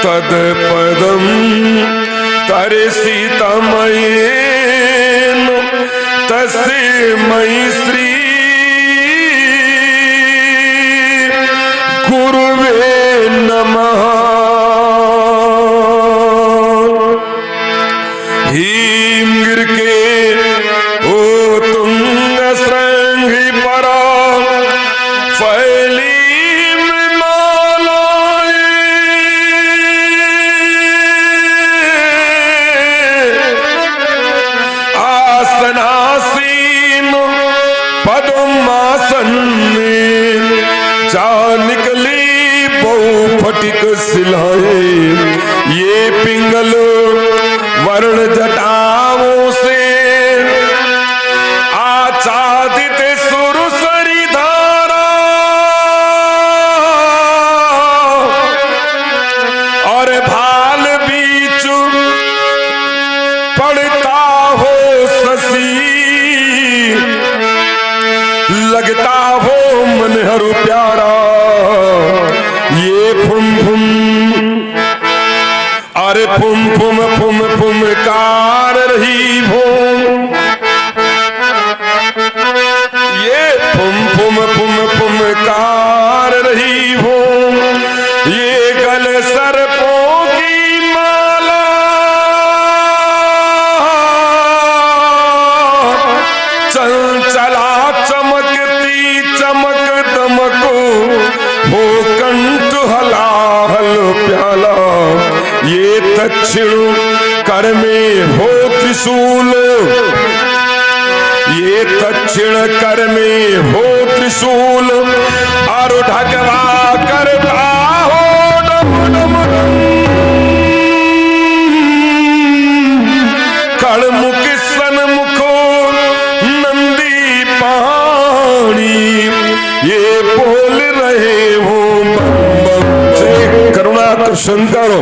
तद पदम तर्षितमयेन तस्मै श्री गुरुवे नमः। हीम गिर के ओ तुंग श्रृंगी परा फैली पद्मासन में जा निकली बहु फटिक सिलाए, ये पिंगल वर्ण जटाओं से आच्छादित सुरसरी धारा और भाल बीच पड़ता हो शशि, लगता हो मन हरू प्यारा ये फुम फुम, अरे फुम फुम फुम फुम कार रही हो, ये फुम फुम फुम फुम कार रही हो, ये गल सर्पों की माला चंचला चमकती चमक दमको हो कंठ हलाहल प्याला, ये दक्षिण कर में हो त्रिशूल, ये दक्षिण कर में हो त्रिशूल और ढकवा करता हो डम डम डम, कड़मुख सन्मुखो नंदी पानी, ये बोल रहे हो जय करुणाकर शंकरो,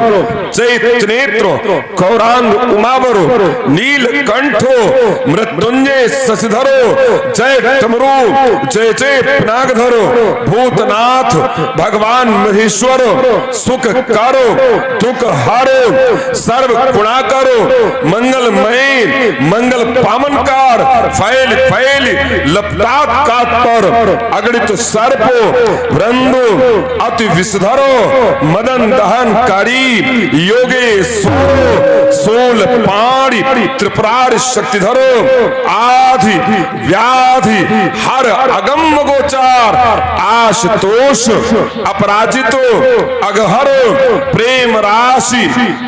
जय त्रिनेत्रो कौरांग उमावरो, नील कंठो मृत्युंजय शशिधरो, जय डमरू जय जय पिनाकधरो, भूतनाथ भगवान महेश्वर, सुख कारो दुख हारो, सर्व गुणाकरो, मंगलमय मंगल पावनकार, फैल फैल लपटात कातर, अगणित सर्पो वृंदो अति विषधरो, मदन दहनकारी योगेश्वरो, सोल पाणी त्रिपुरार शक्तिधरो, आधि व्याधि हर अगम गोचार, आशुतोष अपराजितो अगहरो, प्रेम राशि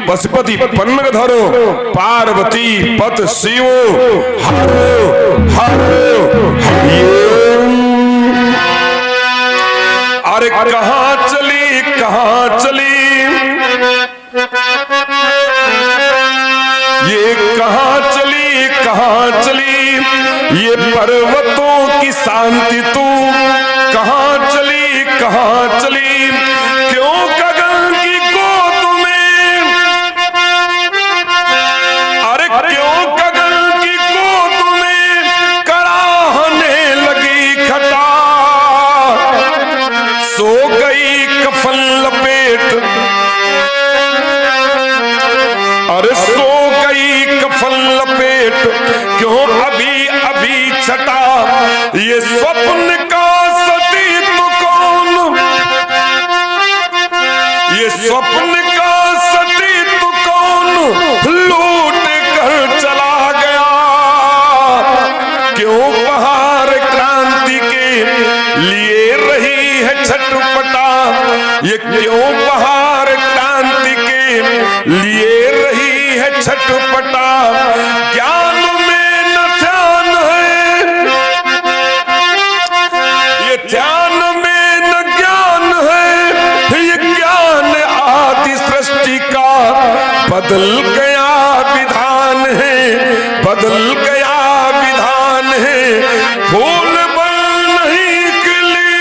पशुपति पन्नगधरो, पार्वती पत शिवो हरो हरो हरिओम। अरे कहाँ चली कहाँ चली, ये कहाँ चली कहाँ चली, ये पर्वतों की शांति तू कहाँ चली कहाँ चली, क्यों गगन की गोद में, अरे क्यों गगन की गोद में कराहने लगी खटा, सो गई कफन लपेट, अरे सो गई कफन लपेट, क्यों अभी अभी छटा, ये स्वप्न का सतीत्व कौन, ये स्वप्न का सतीत्व कौन लूट कर चला गया, क्यों बहार क्रांति के लिए रही है छटपटा, ये क्यों बहार क्रांति के लिए रही है छटपटा, ज्ञान में न ध्यान है, ये ध्यान में न ज्ञान है, ये ज्ञान आदि सृष्टि का बदल गया विधान है, बदल गया विधान है, फूल बन नहीं खिली,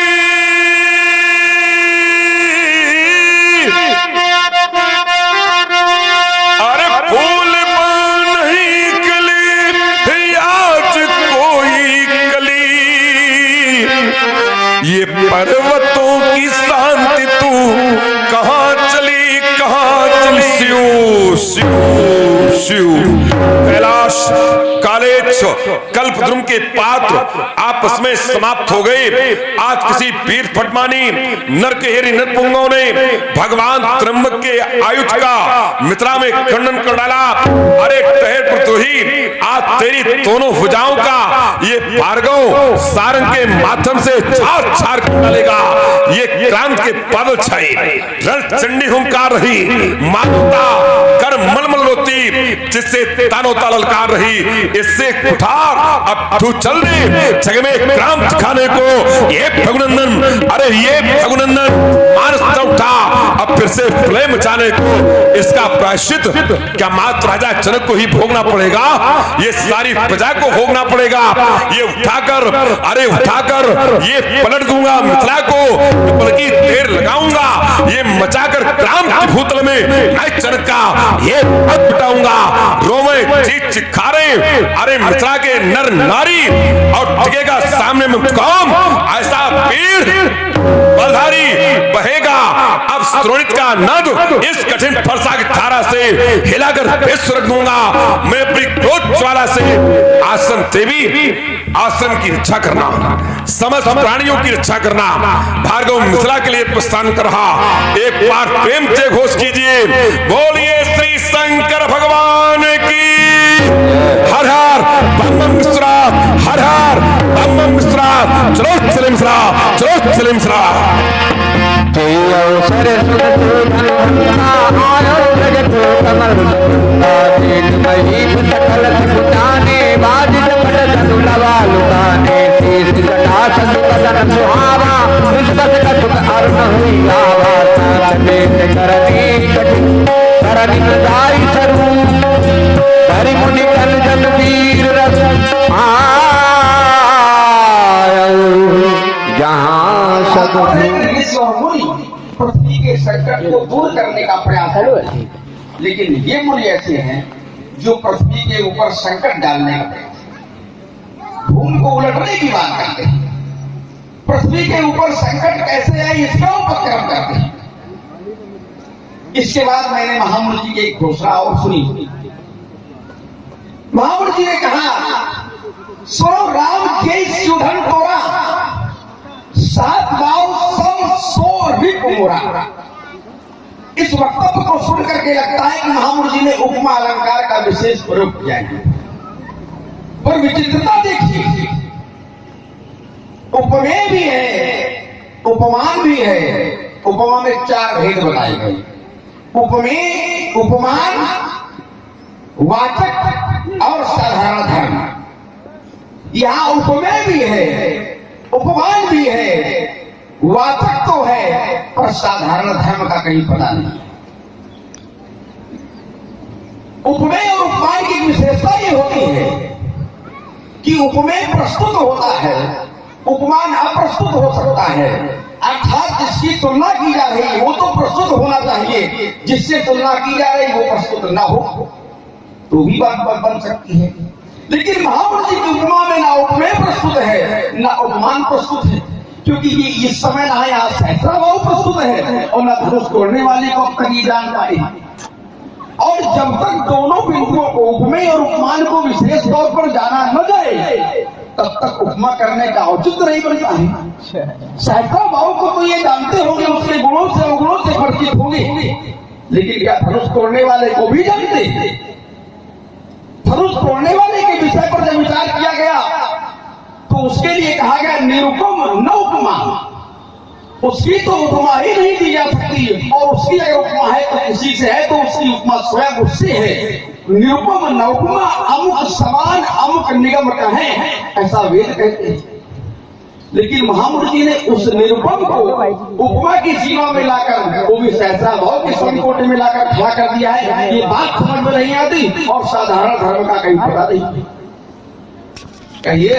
अरे फूल बन नहीं खिली, आज कोई कली, ये पर्वतों की शांति तू कहाँ चली कहाँ शिव शिव। कैलाश कालेच्छ कल्पद्रुम के पात्र आपस में समाप्त हो गए। आज किसी पीर फटमानी नरकहेरी नरपुंगों ने भगवान त्र्यंबक के आयुध का मिथिला में खंडन कर डाला। अरे टहर पुत्रही, आज तेरी दोनों भुजाओं का ये भार्गव सारंग के माध्यम से छार छार कर डालेगा। ये क्रांत के बादल छाए, रण चंडी हुंकार रही, मानवता कर मलमल रोती, जिससे तानो ताललकार रही। इससे कुठार अब तू चल दे जग में क्रांत खाने को। ये भगुनंदन, अरे ये भगुनंदन मानस उठा अब फिर से प्रलय मचाने को। इसका प्रायश्चित क्या मात्र राजा जनक को ही भोगना पड़ेगा? ये सारी प्रजा को भोगना पड़ेगा। ये उठाकर, अरे उठाकर ये पलट दूंगा मिथिला को, बल्कि देर लगाऊंगा ये मचाकर क्रांत भूतल में मैं जनक का ये बिटाऊंगा। रोमे चीख चिखारे, अरे मिथिला के नर नारी और टिकेगा सामने में कौम। ऐसा पीर बलधारी बहेगा अब श्रोणित का नद। इस कठिन फरसा की धारा से हिलाकर विश्व रख दूंगा मैं अपनी क्रोध ज्वाला से। आसन देवी, आश्रम की रक्षा करना, समस्त प्राणियों की रक्षा करना, भार्गव मिथिला के लिए प्रस्थान कर रहा। एक बार प्रेम से घोष कीजिए, बोलिए श्री शंकर भगवान की। हर हर बम बम मिश्रा, हर हर बम बम मिश्रा। चलो चले मिश्रा, चलो चले मिश्रा। अवसर सकल सुताने बाजित पट धनु लवा लुकाने तीस जटा संकलन सुहावा निष्पत कथुक अरुण हुई आवा सारदेत करनी कठिन करनी जाई स्वरूप हरि मुनि कल जन वीर रस जहाँ सद पृथ्वी के संकट को दूर करने का प्रयास है। लेकिन ये मुनि ऐसे हैं जो पृथ्वी के ऊपर संकट डालने का प्रयास, भूमि को उलटने की बात करते हैं। पृथ्वी के ऊपर संकट कैसे आए इसका उपक्रम करते हैं। इसके बाद मैंने महामुनि जी की एक घोषणा और सुनी। महामुनि जी ने कहा, सो राम के सुधन तोरा सात गांव सब सो रिप मोरा। इस वक्तव्य को सुन करके लगता है कि महामुनि जी ने उपमा अलंकार का विशेष प्रयोग किया है। पर विचित्रता देखिए, उपमेय भी है, उपमान भी है। उपमा में चार भेद बताए गए, उपमेय, उपमान, वाचक और साधारण धर्म। यहां उपमेय भी है, उपमान भी है, वाचक तो है, पर साधारण धर्म का कहीं पता नहीं। उपमेय और उपमान की विशेषता ये होती है कि उपमेय प्रस्तुत होता है, उपमान अप्रस्तुत हो सकता है। अर्थात जिसकी तुलना की जा रही है वो तो प्रस्तुत होना चाहिए, जिससे तुलना की जा रही वो प्रस्तुत ना हो तो भी बात बन सकती है। लेकिन महापुरुष जी की उपमा में ना उपमेय प्रस्तुत है ना उपमान प्रस्तुत है, क्योंकि ये इस समय ना यहाँ सहस्रा भाव प्रस्तुत है और ना धनुष तोड़ने वाले को अब तक ये जान पाए। और जब तक दोनों बिंदुओं को, उपमेय और उपमान को विशेष तौर पर जाना न जाए, तब तक उपमा करने का औचित्य नहीं बनता है। सहस्रा भाव को तो ये जानते होंगे, उसके गुणों से अवगुणों से परिचित होंगे, लेकिन क्या धनुष तोड़ने वाले को भी जानते? धनुष तोड़ने वाले के विषय पर जब विचार किया गया तो उसके लिए कहा गया निरुपम न उपमा। उसकी तो उपमा ही नहीं दी जा सकती, और उसकी अगर उपमा है तो किसी से है तो उसकी उपमा स्वयं उससे है। निरुपम न उपमा अमुक समान अमुक निगम कहे, ऐसा वेद कहते हैं। लेकिन महामुनि जी ने उस निरुपम को उपमा की सीमा में लाकर, वो भी सहस्रा भाव के संकोटे में लाकर खड़ा कर दिया है। ये बात समझ में नहीं आती और साधारण धर्म का कहीं पता नहीं। कहिए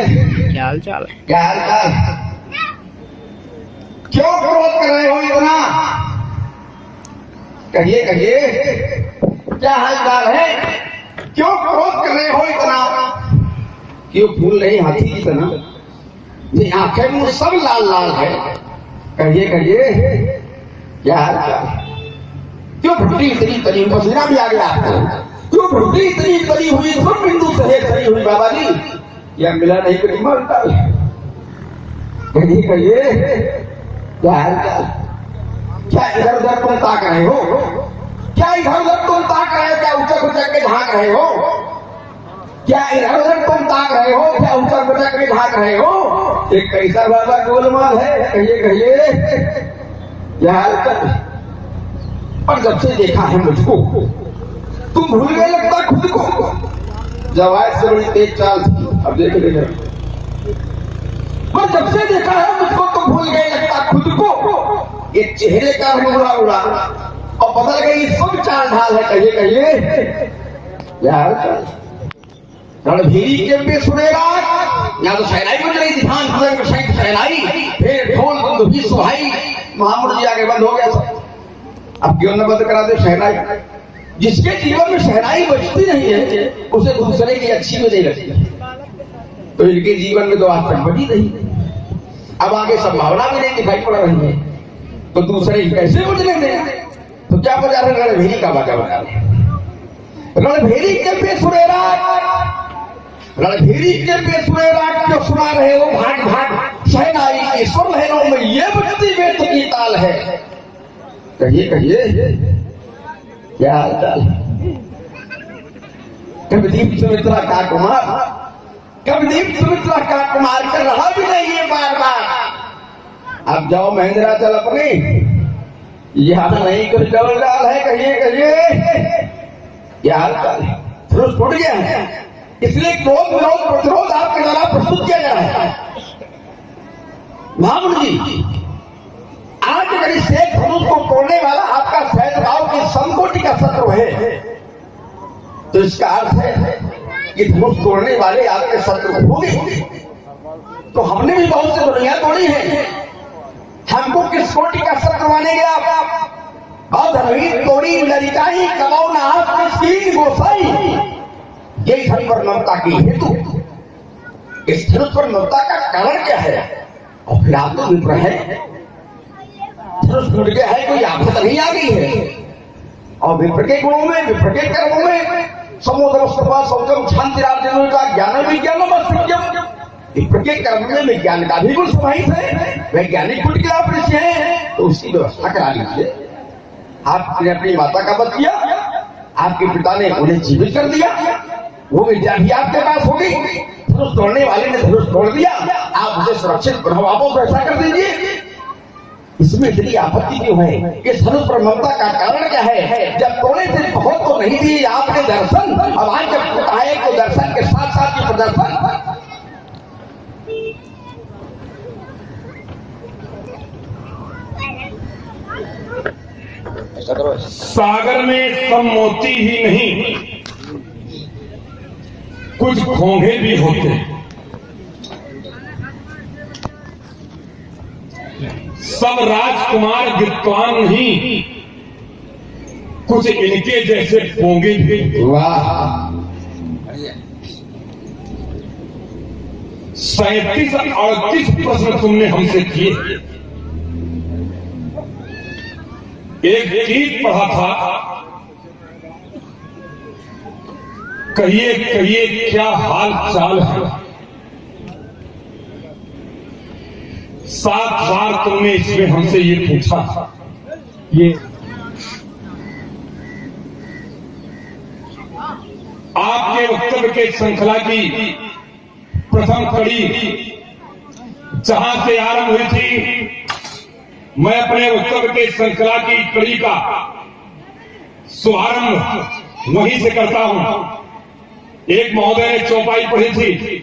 क्या हाल चाल है? क्या हाल चाल? क्यों क्रोध कर रहे हो इतना? कहिए कहिए क्या हाल चाल है? क्यों क्रोध कर रहे हो इतना? क्यों फूल रही हाथी की तरह? ये आंखें मुंह सब लाल लाल है। कहिए कहिए क्या हाल चाल? क्यों क्यों भुट्टी इतनी तली, पसीना भी आ गया आपको, क्यों भुट्टी इतनी तली हुई, सब बिंदु से तली हुई बाबा जी, यह मिला नहीं कहीं मानता है। कहिए क्या हाल चाल, क्या इधर उधर तुम ताक रहे हो, क्या इधर उधर तुम ताक रहे हो, क्या उचक उचक के झांक रहे हो, क्या इधर उधर तुम ताक रहे हो, क्या उचक उचक के झांक रहे हो, एक कैसा बाबा गोलमाल है। कहिए क्या हाल चाल। और जब से देखा है मुझको तुम भूल गए लगता खुद को, जवाब से बड़ी तेज चाल थी, अब देख ले। और जब से देखा है मुझको तुम भूल गए लगता खुद को, ये चेहरे का रंग उड़ा उड़ा और बदल गई सब चाल ढाल है। कहिए यार रणभीरी के पे सुनेगा, या तो शहनाई बज रही थी, धान फलक शंख शहनाई, फिर ढोल दुभी सुहाई, महामुर जी आगे बंद हो गया सब। अब क्यों न बंद करा दे शहनाई, जिसके जीवन में शहनाई बजती नहीं है उसे दूसरे की अच्छी में नहीं लगती, तो इनके जीवन में तो आज तक बजी नहीं, अब आगे संभावना भी नहीं दिखाई पड़ रही है, तो दूसरे कैसे बजने दें। तो क्या बजा रहे, रणभेरी का बाजा बजा रहे। रणभेरी के पे सुनेरा, रणभेरी के पे सुनेरा क्यों सुना रहे हो भाग भाग शहनाई की स्वर लहरों में ये बजती वेद की ताल है। कहिए क्या हाल चाल। कवदीप सुमित्रा का कुमार, कवदीप सुमित्रा का कुमार कर रहा भी नहीं है बार बार। अब जाओ महेंद्राचल अपने, यहाँ नहीं कुछ डबल डाल है। कहिए क्या हाल चाल। धनुष टूट गया है, इसलिए क्रोध विरोध प्रतिरोध आपके द्वारा प्रस्तुत किया जा रहा है। महामुनि जी, आज अगर इस एक धनुष को तोड़ने वाला आपका सैदभाव के संकोटि का शत्रु है, तो इसका अर्थ है कि धनुष तोड़ने वाले आपके शत्रु होंगे। तो हमने भी बहुत से दुनिया तोड़ी है, हमको किस कोटि का शत्रु मानेंगे आप। और धनुष तोड़ी ललिता ही कमाओ ना आपकी गोसाई, यही धन पर ममता की हेतु। इस धनुष पर ममता का कारण क्या है। और फिर आप तो विप्र है, धनुष टूट गया है, कोई आफत नहीं आ गई है। और विप्र के गुणों में, विप्र के कर्मों में समोदमस्तपा सौचम शांतिरार्जन का ज्ञान विज्ञान विप्र के कर्म में विज्ञान का भी गुण समाहित है। वैज्ञानिक गुण के आप ऋषि हैं, तो उसकी व्यवस्था करा लीजिए। आपने अपनी माता का वध किया, आपके पिता ने उन्हें जीवित कर दिया, वो विद्या भी आपके पास होगी। धनुष तोड़ने वाले ने धनुष तोड़ दिया, आप उसे सुरक्षित वापस ऐसा कर दीजिए। इसमें इतनी आपत्ति क्यों है। इस धनुष पर ममता का कारण क्या है। जब तोड़े से बहुत तो नहीं दिए आपने दर्शन, अब आज जब आए तो दर्शन के साथ साथ ये प्रदर्शन। सागर में सब मोती ही नहीं, कुछ घोंघे भी होते हैं। सब राजकुमार विद्वान नहीं, कुछ इनके जैसे पोंगे भी। वाह। 37-38 प्रश्न तुमने हमसे किए। एक गीत पढ़ा था, कहिए क्या हाल चाल है। 7 बार तुमने इसमें हमसे ये पूछा। ये आपके वक्तव्य के श्रृंखला की प्रथम कड़ी जहां से आरंभ हुई थी, मैं अपने वक्तव्य के श्रृंखला की कड़ी का शुभारंभ वहीं से करता हूं। एक महोदय ने चौपाई पढ़ी थी,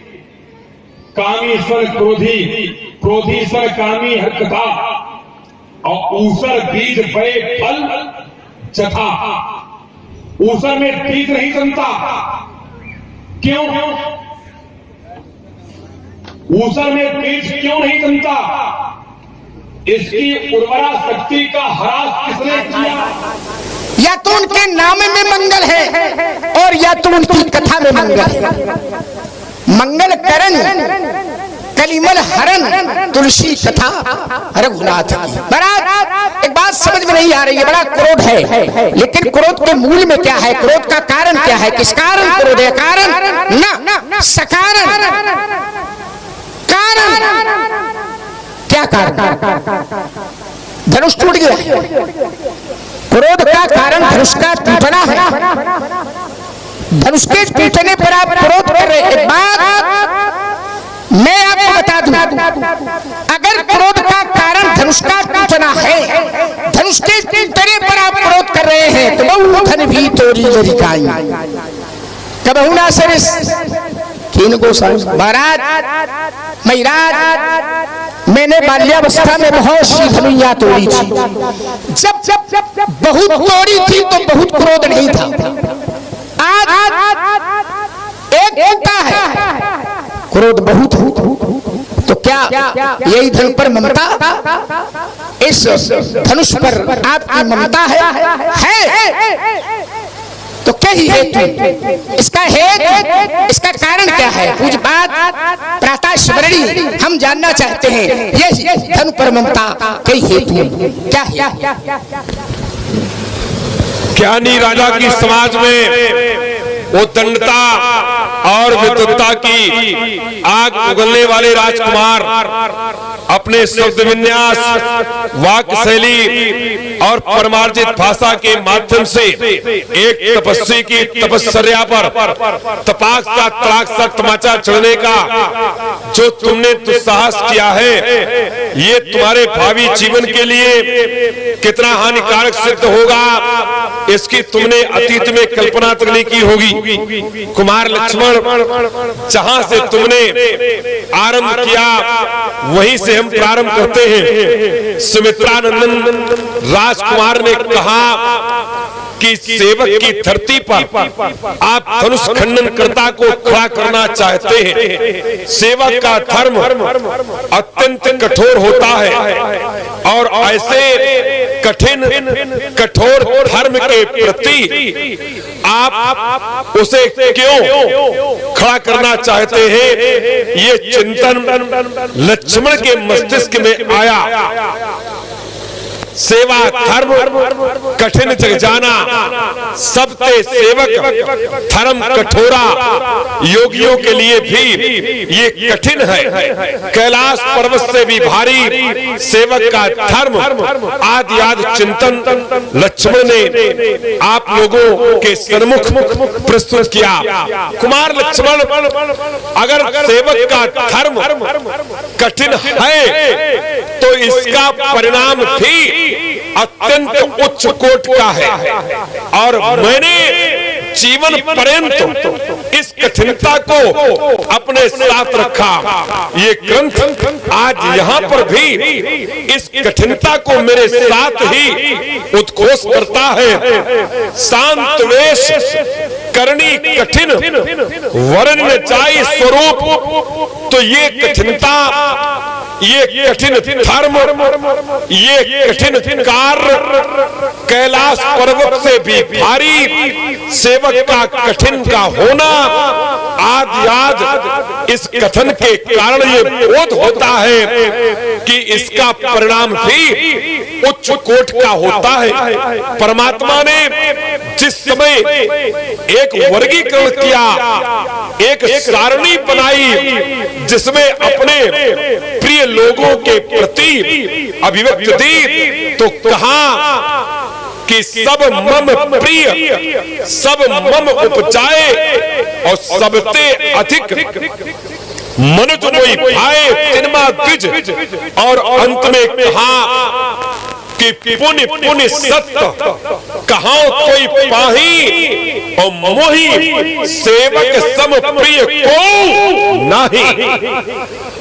कामी सन क्रोधी, क्रोधी सन कामी हरकता, और ऊसर बीज बे फल चथा। ऊसर में बीज नहीं जमता, क्यों? ऊसर में बीज क्यों नहीं जमता? इसकी उर्वरा शक्ति का ह्रास किसने किया? या तो उनके नाम में मंगल है और या तो उनकी कथा में मंगल है। मंगल करण कलिमल हरण तुलसी कथा रघुनाथ की। महाराज एक बात समझ में नहीं आ रही है, बड़ा क्रोध है, लेकिन क्रोध के मूल में क्या है, क्रोध का कारण क्या है, किस कारण क्रोध है? कारण ना सकारण, कारण क्या कारण? धनुष टूट गया, क्रोध का कारण धनुष का टूटना है। धनुष के टूटने पर आप क्रोध कर रहे। एक बात मैं आपको बता दूं, अगर क्रोध का कारण धनुष का टूटना है, धनुष के टूटने पर आप क्रोध कर रहे हैं, तो बहु धन भी तोरी लरिकाई कबहु ना सरिस कीन गोसाई। महाराज महाराज मैंने बाल्यावस्था में बहुत सी धनुइयां तोड़ी थी, जब बहुत तोड़ी थी तो बहुत क्रोध नहीं था। आज एक होता है क्रोध बहुत हो, तो क्या यही धन पर ममता? इस धनुष पर आपकी ममता है तो क्या ही हेतु? इसका हेतु, इसका कारण क्या है? कुछ बात प्रातः स्मरणी हम जानना चाहते हैं। ये धन पर ममता कई हेतु क्या है? ज्ञानी राजा की समाज में वो दंडता और विद्वत्ता की आग उगलने वाले राजकुमार अपने शब्द विन्यास, वाक्य शैली और परमार्जित भाषा के माध्यम से एक तपस्वी की तपस्या पर तपाक सा तड़ाक सा तमाचा चढ़ने का जो तुमने दुस्साहस किया है, ये तुम्हारे भावी जीवन के लिए कितना हानिकारक सिद्ध होगा, इसकी तुमने अतीत में कल्पना तक नहीं की होगी। कुमार लक्ष्मण, जहां से तुमने आरंभ किया वहीं से हम प्रारंभ करते हैं। सुमित्रानंदन राजकुमार ने कहा कि सेवक की धरती पर आप धनुष खंडन कर्ता को खड़ा करना चाहते हैं। सेवक का धर्म अत्यंत कठोर होता है और ऐसे कठिन कठोर धर्म के प्रति आप उसे क्यों खड़ा करना चाहते हैं? ये चिंतन लक्ष्मण के मस्तिष्क में आया। सेवा धर्म कठिन जग जाना, सबते सेवक धर्म कठोरा योगियों के लिए भी ये कठिन है। कैलाश पर्वत से भी भारी सेवक का धर्म आदि आदि चिंतन लक्ष्मण ने आप लोगों के सन्मुख प्रस्तुत किया। कुमार लक्ष्मण, अगर सेवक का धर्म कठिन है तो इसका परिणाम भी अत्यंत उच्च कोट का है और मैंने जीवन पर्यंत इस कठिनता को अपने साथ रखा। ये ग्रंथ आज यहाँ पर भी इस कठिनता को मेरे साथ ही उद्घोष करता है। शांत वेश करनी कठिन वर्ण जाई स्वरूप, तो ये कठिनता, ये कठिन धर्म, ये कठिन कार्य कैलाश पर्वत से भी भारी सेवक का कठिन का होना आदि आदि इस कथन के कारण ये बोध होता है कि इसका परिणाम भी उच्च कोट का होता है। परमात्मा ने जिस समय एक वर्गीकरण किया, एक सारणी बनाई जिसमें अपने प्रिय लोगों के प्रति अभिव्यक्ति दी, तो कहा कि सब मम प्रिय, सब मम उपजाए और सबते अधिक मनुज मोई भाए तिनमा द्विज। और अंत में कहा कि पुण्य पुण्य सत्य कहा कोई पाही और मोही सेवक सम प्रिय को नहीं।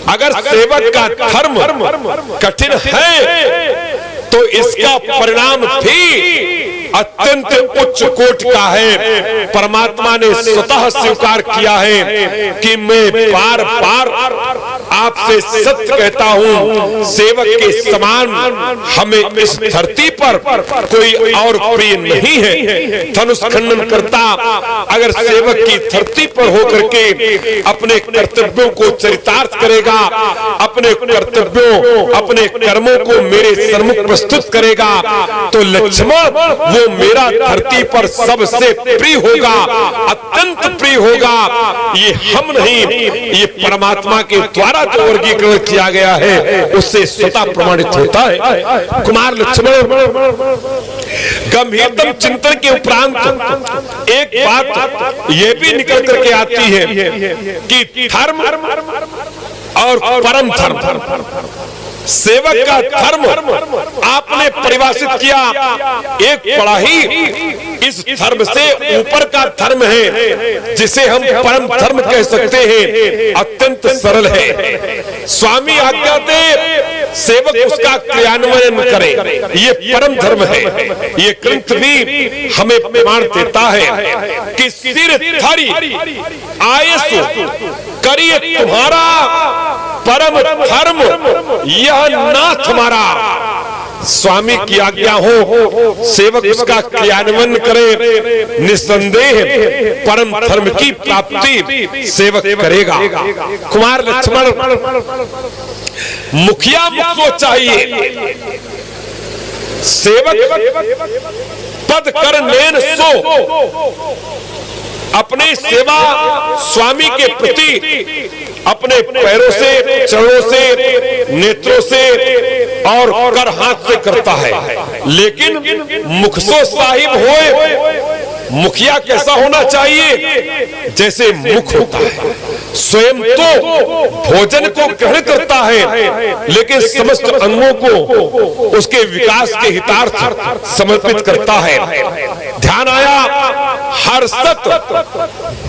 अगर सेवक का धर्म कठिन है तो इसका परिणाम भी अत्यंत उच्च कोट का है। परमात्मा ने स्वतः स्वीकार किया है कि मैं बार बार आपसे सत्य कहता हूँ, सेवक के समान हमें इस धरती पर कोई और प्रिय नहीं है। धनुष खंडन करता अगर सेवक की धरती पर होकर के अपने कर्तव्यों को चरितार्थ करेगा, अपने कर्तव्यों अपने कर्मों को मेरे सम्मुख प्रस्तुत करेगा, तो लक्ष्मण वो मेरा धरती पर सबसे प्रिय होगा, अत्यंत प्रिय होगा। ये हम नहीं, ये परमात्मा के द्वारा जो वर्गीकरण किया गया है उससे स्वतः प्रमाणित होता है। कुमार लक्ष्मण गंभीरतम चिंतन के उपरांत एक बात यह भी निकल करके आती है कि धर्म और परम धर्म, सेवक का धर्म आपने परिभाषित किया, एक बड़ा ही इस धर्म से ऊपर का धर्म है जिसे हम परम धर्म कह सकते हैं, अत्यंत सरल है। स्वामी आज्ञा दे, सेवक उसका क्रियान्वयन करे, ये परम धर्म है। ये ग्रंथ भी हमें प्रमाण देता है कि सिर धरी आयसु करिए तुम्हारा परम धर्म, यह नाथ हमारा। स्वामी की आज्ञा हो, सेवक उसका क्रियान्वयन करे, निस्संदेह परम धर्म की प्राप्ति सेवक करेगा। कुमार लक्ष्मण मुखिया मुख चाहिए, सेवक पद कर नैन सो, अपने सेवा स्वामी के प्रति अपने पैरों से, चरणों से, नेत्रों से और कर हाथ से करता है, लेकिन मुख सो साहिब होए। मुखिया कैसा होना चाहिए? जैसे मुख होता है, स्वयं तो भोजन को ग्रहण करता है लेकिन समस्त अंगों को उसके विकास के हितार्थ समर्पित करता है। ध्यान आया, हर्षत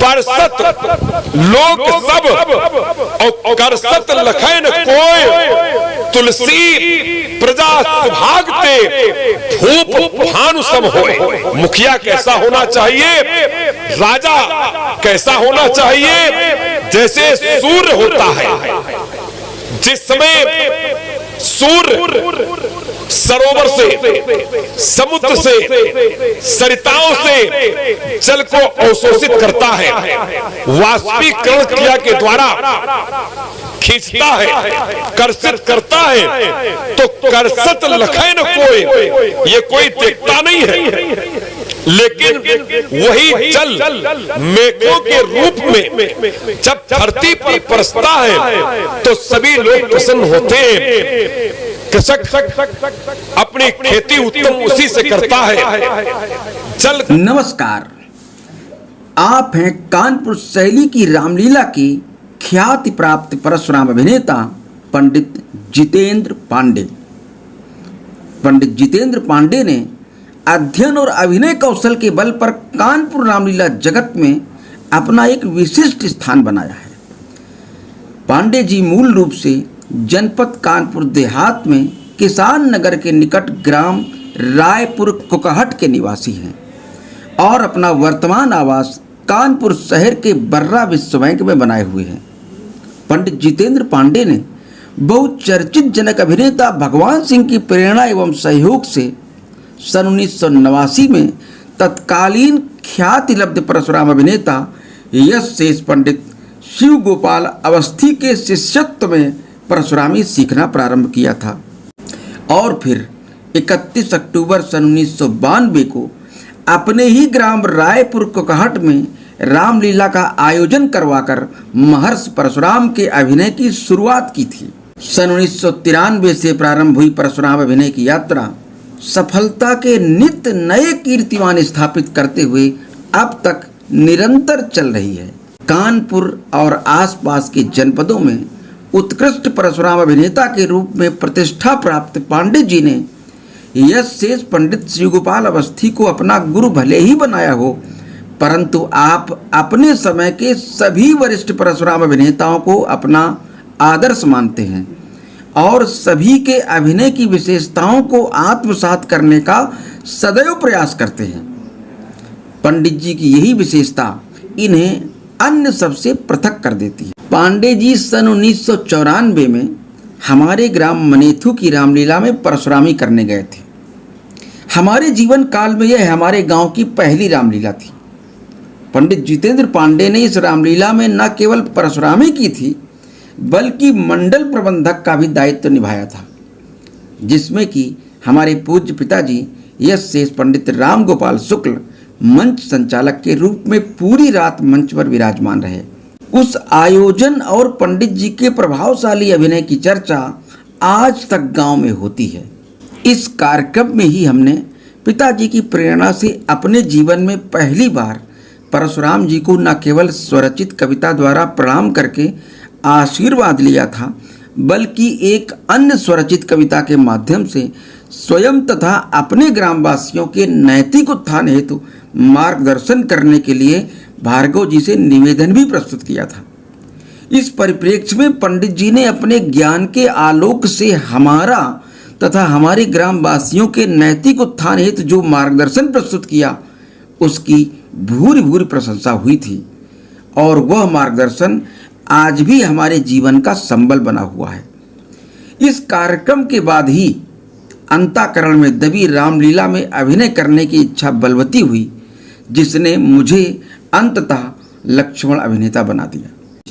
परसत लोग सब और करसत लखन कोय, तुलसी प्रजा सुभागते धूप भानु सम होए। मुखिया कैसा होना चाहिए? राजा कैसा होना चाहिए? जैसे सूर्य होता है, जिस समय सूर्य सरोवर से, समुद्र से, सरिताओं से जल को अवशोषित करता है, वाष्पीकरण क्रिया के द्वारा खींचता है, कर्षित करता है, तो कर्षत लखन कोई, ये कोई देखता नहीं है, लेकिन वही जल मेघों के रूप में जब धरती पर बरसता है तो सभी लोग प्रसन्न होते हैं। कृषक अपनी खेती उत्तम उसी से करता है। जल नमस्कार, आप हैं कानपुर शैली की रामलीला की ख्याति प्राप्त परशुराम अभिनेता पंडित जितेंद्र पांडे। पंडित जितेंद्र पांडे ने अध्ययन और अभिनय कौशल के बल पर कानपुर रामलीला जगत में अपना एक विशिष्ट स्थान बनाया है। पांडे जी मूल रूप से जनपद कानपुर देहात में किसान नगर के निकट ग्राम रायपुर कुकहट के निवासी हैं और अपना वर्तमान आवास कानपुर शहर के बर्रा विश्व बैंक में बनाए हुए हैं। पंडित जितेंद्र पांडे ने बहुचर्चित जनक अभिनेता भगवान सिंह की प्रेरणा एवं सहयोग से सन 1989 में तत्कालीन ख्याति लब्ध परशुराम अभिनेता यश शेष पंडित शिव गोपाल अवस्थी के शिष्यत्व में परशुरामी सीखना प्रारंभ किया था और फिर 31 अक्टूबर सन 1992 को अपने ही ग्राम रायपुर कुकहट में रामलीला का आयोजन करवाकर महर्षि परशुराम के अभिनय की शुरुआत की थी। सन 1993 से प्रारंभ हुई परशुराम अभिनय की यात्रा सफलता के नित्य नए कीर्तिमान स्थापित करते हुए अब तक निरंतर चल रही है। कानपुर और आसपास के जनपदों में उत्कृष्ट परशुराम अभिनेता के रूप में प्रतिष्ठा प्राप्त पांडे जी ने यश शेष पंडित शिवगोपाल अवस्थी को अपना गुरु भले ही बनाया हो, परंतु आप अपने समय के सभी वरिष्ठ परशुराम अभिनेताओं को अपना आदर्श मानते हैं और सभी के अभिनय की विशेषताओं को आत्मसात करने का सदैव प्रयास करते हैं। पंडित जी की यही विशेषता इन्हें अन्य सबसे पृथक कर देती है। पांडे जी सन 1994 में हमारे ग्राम मनेथु की रामलीला में परशुरामी करने गए थे। हमारे जीवन काल में यह हमारे गांव की पहली रामलीला थी। पंडित जितेंद्र पांडे ने इस रामलीला में न केवल परशुरामी की थी, बल्कि मंडल प्रबंधक का भी दायित्व निभाया था, जिसमें कि हमारे पूज्य पिताजी यश शेष पंडित राम गोपाल शुक्ल मंच संचालक के रूप में पूरी रात मंच पर विराजमान रहे। उस आयोजन और पंडित जी के प्रभावशाली अभिनय की चर्चा आज तक गांव में होती है। इस कार्यक्रम में ही हमने पिताजी की प्रेरणा से अपने जीवन में पहली बार परशुराम जी को न केवल स्वरचित कविता द्वारा प्रणाम करके आशीर्वाद लिया था, बल्कि एक अन्य स्वरचित कविता के माध्यम से स्वयं तथा अपने ग्रामवासियों के नैतिक उत्थान हेतु मार्गदर्शन करने के लिए भार्गव जी से निवेदन भी प्रस्तुत किया था। इस परिप्रेक्ष्य में पंडित जी ने अपने ज्ञान के आलोक से हमारा तथा हमारे ग्रामवासियों के नैतिक उत्थान हेतु जो मार्गदर्शन प्रस्तुत किया, उसकी भूरि भूरि प्रशंसा हुई थी और वह मार्गदर्शन आज भी हमारे जीवन का संबल बना हुआ है। इस कार्यक्रम के बाद ही अंताकरण में दबी रामलीला में अभिनय करने की इच्छा बलवती हुई, जिसने मुझे अंततः लक्ष्मण अभिनेता बना दिया।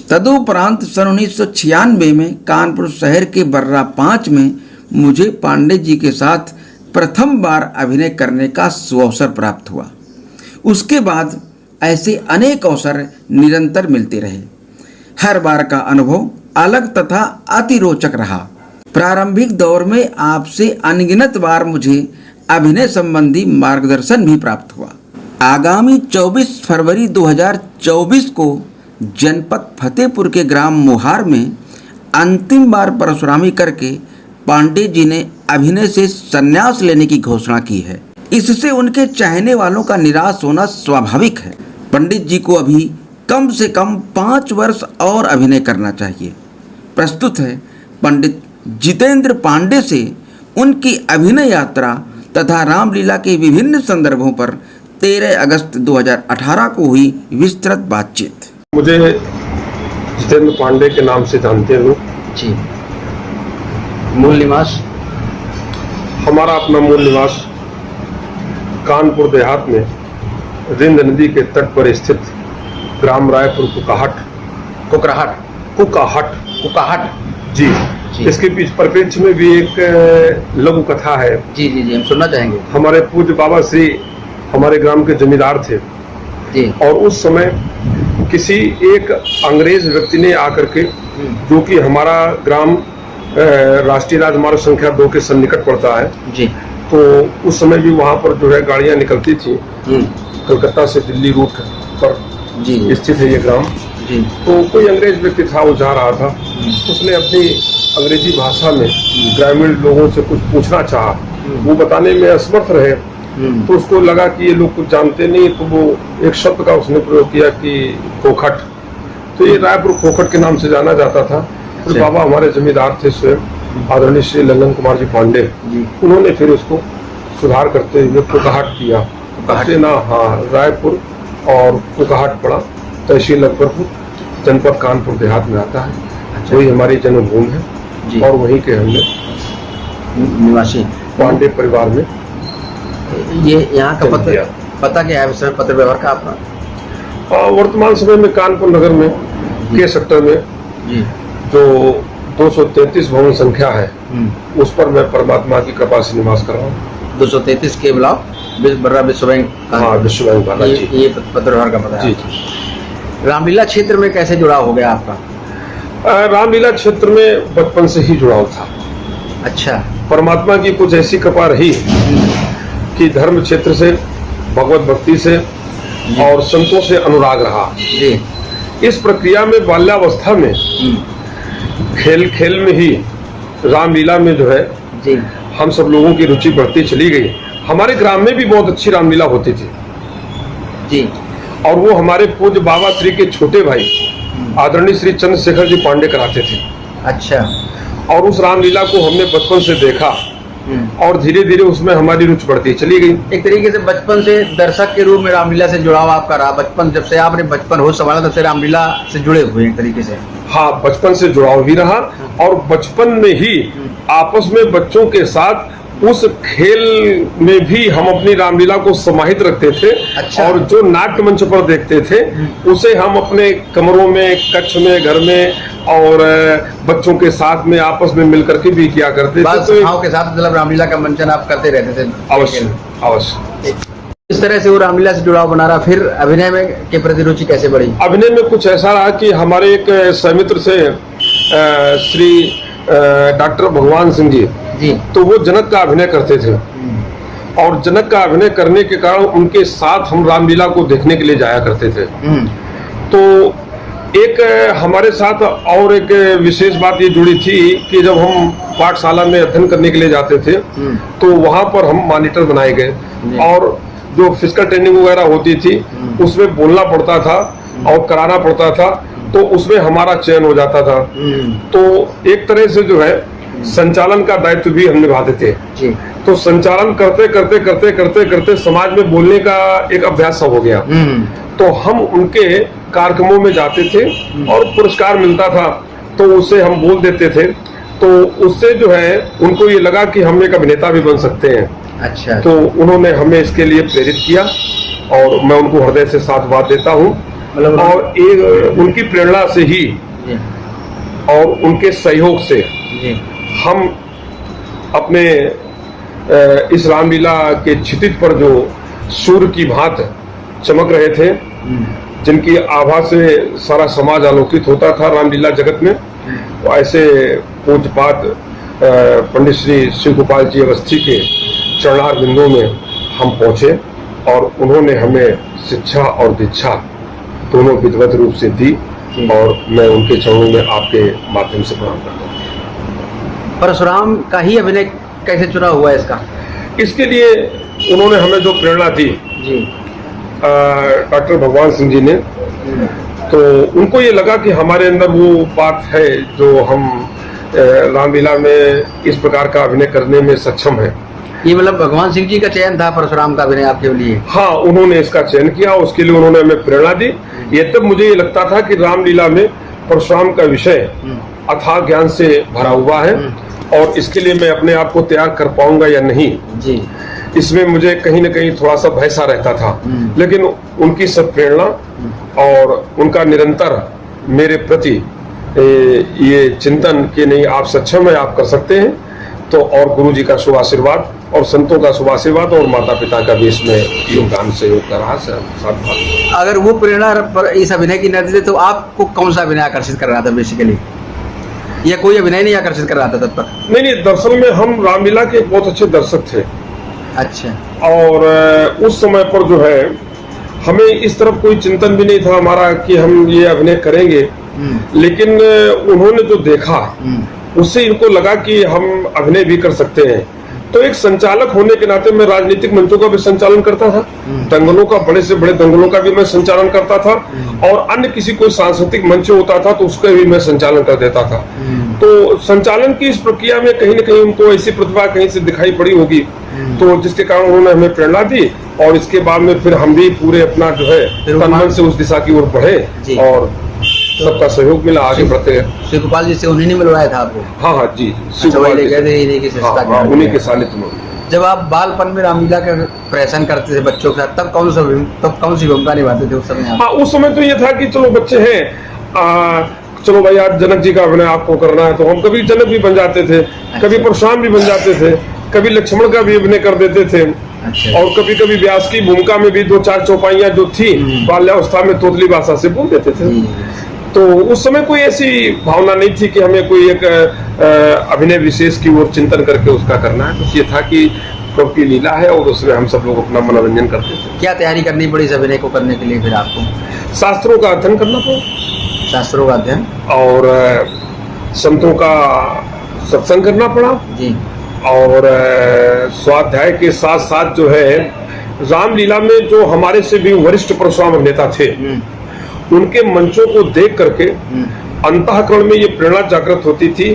तदुपरांत सन 1996 में कानपुर शहर के बर्रा 5 में मुझे पांडे जी के साथ प्रथम बार अभिनय करने का सुअवसर प्राप्त हुआ। उसके बाद ऐसे अनेक अवसर निरंतर मिलते रहे। हर बार का अनुभव अलग तथा अति रोचक रहा। प्रारंभिक दौर में आपसे अनगिनत बार मुझे अभिनय संबंधी मार्गदर्शन भी प्राप्त हुआ। आगामी 24 फरवरी 2024 को जनपद फतेहपुर के ग्राम मोहार में अंतिम बार परशुरामी करके पांडे जी ने अभिनय से संन्यास लेने की घोषणा की है। इससे उनके चाहने वालों का निराश होना स्वाभाविक है। पंडित जी को अभी कम से कम 5 वर्ष और अभिनय करना चाहिए। प्रस्तुत है पंडित जितेंद्र पांडे से उनकी अभिनय यात्रा तथा रामलीला के विभिन्न संदर्भों पर 13 अगस्त 2018 को हुई विस्तृत बातचीत। मुझे जितेंद्र पांडे के नाम से जानते हो जी। मूल निवास? हमारा अपना मूल निवास कानपुर देहात में रिंद नदी के तट पर स्थित ग्राम रायपुर कुकाहट जी। इसके बीच परिप्रेक्ष्य में भी एक लघु कथा है। जी जी जी, हम सुनना चाहेंगे। हमारे पूज्य बाबा श्री हमारे ग्राम के जमींदार थे जी। और उस समय किसी एक अंग्रेज व्यक्ति ने आकर के, जो कि हमारा ग्राम राष्ट्रीय राजमार्ग संख्या 2 के सन्निकट पड़ता है जी, तो उस समय भी वहाँ पर जो है गाड़ियाँ निकलती थी कलकत्ता से दिल्ली रूट पर जी स्थित है ये ग्राम जी। तो कोई अंग्रेज व्यक्ति था, वो जा रहा था, उसने अपनी अंग्रेजी भाषा में ग्रामीण लोगों से कुछ पूछना चाहा, वो बताने में असमर्थ रहे, तो उसको लगा कि ये लोग कुछ जानते नहीं, तो वो एक शब्द का उसने प्रयोग किया कि खोखट। तो ये रायपुर खोखट के नाम से जाना जाता था। फिर बाबा हमारे जमींदार थे स्वयं आदरणीय श्री ललन कुमार जी पांडे, उन्होंने फिर उसको सुधार करते हुए कुकाहट किया। ना हाँ, रायपुर और कुकाहट पड़ा, तहसील अकबरपुर, जनपद कानपुर देहात में आता है। वही हमारी जन्मभूमि है और वहीं के हमने निवासी पांडे परिवार में। ये यहाँ का पता क्या है सर, पत्र व्यवहार का आपका? वर्तमान समय में कानपुर नगर में के सेक्टर में जी, जो 233 भवन संख्या है, उस पर मैं परमात्मा की कृपा से निवास कर रहा हूँ। 233 के ब्लॉक बर्रा विश्व बैंक। हाँ, विश्व बैंक वाला जी। ये पत्र व्यवहार का पता है जी। रामलीला क्षेत्र में कैसे जुड़ाव हो गया आपका? रामलीला क्षेत्र में बचपन से ही जुड़ाव था। अच्छा। परमात्मा की कुछ ऐसी कृपा रही कि धर्म क्षेत्र से, भगवत भक्ति से और संतों से अनुराग रहा जी। इस प्रक्रिया में बाल्यावस्था में खेल खेल में ही रामलीला में जो है जी, हम सब लोगों की रुचि बढ़ती चली गई। हमारे ग्राम में भी बहुत अच्छी रामलीला होती थी जी। और वो हमारे पूज्य बाबा श्री के छोटे भाई आदरणीय श्री चंद्रशेखर जी पांडे कराते थे। अच्छा। और उस रामलीला को हमने बचपन से देखा और धीरे धीरे उसमें हमारी रुचि बढ़ती चली गई। एक तरीके से बचपन से दर्शक के रूप में रामलीला से जुड़ाव आपका रहा, बचपन जब से आपने बचपन होश संभाला तब से रामलीला से जुड़े हुए एक तरीके से। हाँ, बचपन से जुड़ाव भी रहा और बचपन में ही आपस में बच्चों के साथ उस खेल में भी हम अपनी रामलीला को समाहित रखते थे। अच्छा। और जो नाट्य मंच पर देखते थे उसे हम अपने कमरों में, कक्ष में, घर में और बच्चों के साथ में आपस में मिलकर के भी किया करते थे। तो सखाओं के साथ मतलब रामलीला का मंचन आप करते रहते थे? अवश्य अवश्य। इस तरह से वो रामलीला से जुड़ाव बना रहा। फिर अभिनय में के प्रति रुचि कैसे बढ़ी? अभिनय में कुछ ऐसा रहा कि हमारे एक समित्र से श्री डॉक्टर भगवान सिंह जी, तो वो जनक का अभिनय करते थे और जनक का अभिनय करने के कारण उनके साथ हम रामलीला को देखने के लिए जाया करते थे। तो एक हमारे साथ और एक विशेष बात ये जुड़ी थी कि जब हम पाठशाला में अध्ययन करने के लिए जाते थे तो वहां पर हम मॉनिटर बनाए गए और जो फिजिकल ट्रेनिंग वगैरह होती थी उसमें बोलना पड़ता था और कराना पड़ता था, तो उसमें हमारा चयन हो जाता था। तो एक तरह से जो है संचालन का दायित्व भी हम निभाते थे। तो संचालन करते करते करते करते करते समाज में बोलने का एक अभ्यास सब हो गया। तो हम उनके कार्यक्रमों में जाते थे और पुरस्कार मिलता था तो उससे हम बोल देते थे। तो उससे जो है उनको ये लगा कि हम एक अभिनेता भी बन सकते हैं। अच्छा। तो उन्होंने हमें इसके लिए प्रेरित किया और मैं उनको हृदय से साधुवाद देता हूँ। और एक उनकी प्रेरणा से ही और उनके सहयोग से हम अपने इस रामलीला के क्षितिज पर जो सूर्य की भांति चमक रहे थे, जिनकी आभा से सारा समाज आलोकित होता था रामलीला जगत में, तो ऐसे पूज्यपाद पंडित श्री शिव गोपाल जी अवस्थी के चरणार बिंदुओं में हम पहुंचे और उन्होंने हमें शिक्षा और दीक्षा दोनों विधिवत रूप से दी और मैं उनके चरणों में आपके माध्यम से प्रणाम करता हूँ। परशुराम का ही अभिनय कैसे चुना हुआ है इसका? इसके लिए उन्होंने हमें जो प्रेरणा दी डॉक्टर भगवान सिंह जी ने, तो उनको ये लगा कि हमारे अंदर वो बात है जो हम रामलीला में इस प्रकार का अभिनय करने में सक्षम है। ये मतलब भगवान सिंह जी का चयन था परशुराम का अभिनय आपके लिए? हाँ, उन्होंने इसका चयन किया, उसके लिए उन्होंने हमें प्रेरणा दी। ये तब मुझे ये लगता था कि रामलीला में परशुराम का विषय अथाह ज्ञान से भरा हुआ है और इसके लिए मैं अपने आप को तैयार कर पाऊंगा या नहीं जी, इसमें मुझे कहीं न कहीं थोड़ा सा भय सा रहता था। लेकिन उनकी सब प्रेरणा और उनका निरंतर मेरे प्रति ये चिंतन कि नहीं आप सक्षम है, आप कर सकते हैं, तो और गुरु जी का शुभ आशीर्वाद और संतों का शुभ आशीर्वाद और माता पिता का भी इसमें योगदान सहयोग कर रहा है। अगर वो प्रेरणा इस अभिनय की न देते तो आपको कौन सा अभिनय आकर्षित कर रहा था बेसिकली, या कोई अभिनय नहीं आकर्षित कर रहा था तब तक? नहीं, दरअसल में हम रामलीला के बहुत अच्छे दर्शक थे। अच्छा। और उस समय पर जो है हमें इस तरफ कोई चिंतन भी नहीं था हमारा कि हम ये अभिनय करेंगे, लेकिन उन्होंने जो देखा उससे इनको लगा कि हम अभिनय भी कर सकते हैं। तो एक संचालक होने के नाते मैं राजनीतिक मंचों का भी संचालन करता था, दंगलों का, बड़े से बड़े दंगलों का भी मैं संचालन करता था और अन्य किसी कोई सांस्कृतिक मंच होता था तो उसका भी मैं संचालन कर देता था। तो संचालन की इस प्रक्रिया में कहीं न कहीं उनको ऐसी प्रतिभा कहीं से दिखाई पड़ी होगी, तो जिसके कारण उन्होंने हमें प्रेरणा दी और इसके बाद में फिर हम भी पूरे अपना जो है तन मन से उस दिशा की ओर बढ़े और सबका सहयोग मिला, आगे बढ़ते हैं। शिव गोपाल जी से उन्हीं ने मिलवाया था आपको? हाँ हाँ जी, उन्हीं के सानिध्य में। जब आप बालपन में रामलीला का प्रदर्शन करते थे बच्चों के साथ, तब कौन सी भूमिका निभाते थे उस समय? हाँ, उस समय तो ये था कि चलो बच्चे हैं, चलो भाई आज जनक जी का अभिनय आपको करना है, तो हम कभी जनक भी बन जाते थे, कभी परशुराम भी बन जाते थे, कभी लक्ष्मण का भी अभिनय कर देते थे। और कभी कभी व्यास की भूमिका में भी 2-4 चौपाइयां जो थी बाल्यावस्था में तोतली भाषा से बोल देते थे। तो उस समय कोई ऐसी भावना नहीं थी कि हमें कोई एक अभिनय विशेष की ओर चिंतन करके उसका करना है। तो ये था कि प्रभु की लीला है और उसमें हम सब लोग अपना मनोरंजन करते थे। क्या तैयारी करनी पड़ी इस अभिनय को करने के लिए फिर आपको? शास्त्रों का अध्ययन करना पड़ा। शास्त्रों का अध्ययन और संतों का सत्संग करना पड़ा जी। और स्वाध्याय के साथ साथ जो है रामलीला में जो हमारे से भी वरिष्ठ परशुराम अभिनेता थे उनके मंचों को देख करके अंतःकरण में ये प्रेरणा जागृत होती थी